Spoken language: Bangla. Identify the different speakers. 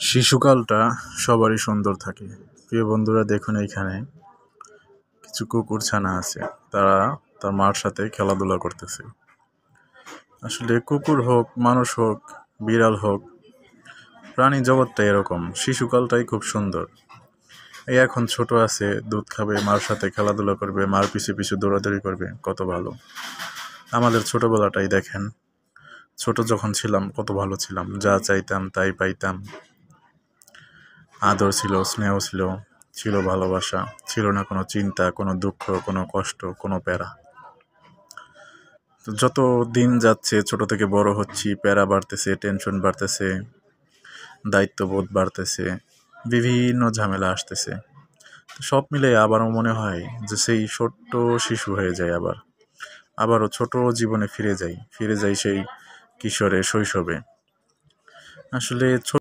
Speaker 1: শিশুকালটা সবারই সুন্দর থাকে। প্রিয় বন্ধুরা, দেখুন এইখানে কিছু কুকুরছানা আছে, তারা তার মার সাথে খেলাধুলা করতেছে। আসলে কুকুর হোক, মানুষ হোক, বিড়াল হোক, প্রাণী জগৎটা এরকম, শিশুকালটাই খুব সুন্দর। এই এখন ছোট আছে, দুধ খাবে, মার সাথে খেলাধুলা করবে, মার পিছু পিছু দৌড়াদৌড়ি করবে, কত ভালো। আমাদের ছোটবেলাটাই দেখেন, ছোট যখন ছিলাম কত ভালো ছিলাম, যা চাইতাম তাই পাইতাম। আদর ছিল, স্নেহ ছিল, ছিল ভালোবাসা, ছিল না কোনো চিন্তা, কোনো দুঃখ, কোনো কষ্ট, কোনো প্যারা। তো যত দিন যাচ্ছে, ছোট থেকে বড় হচ্ছি, প্যারা বাড়তেছে, টেনশন বাড়তেছে, দায়িত্ববোধ বাড়তেছে, বিভিন্ন ঝামেলা আসতেছে। তো সব মিলে আবারও মনে হয় যে সেই ছোট্ট শিশু হয়ে যায়, আবারও ছোট জীবনে ফিরে যাই সেই কিশোরে, শৈশবে। আসলে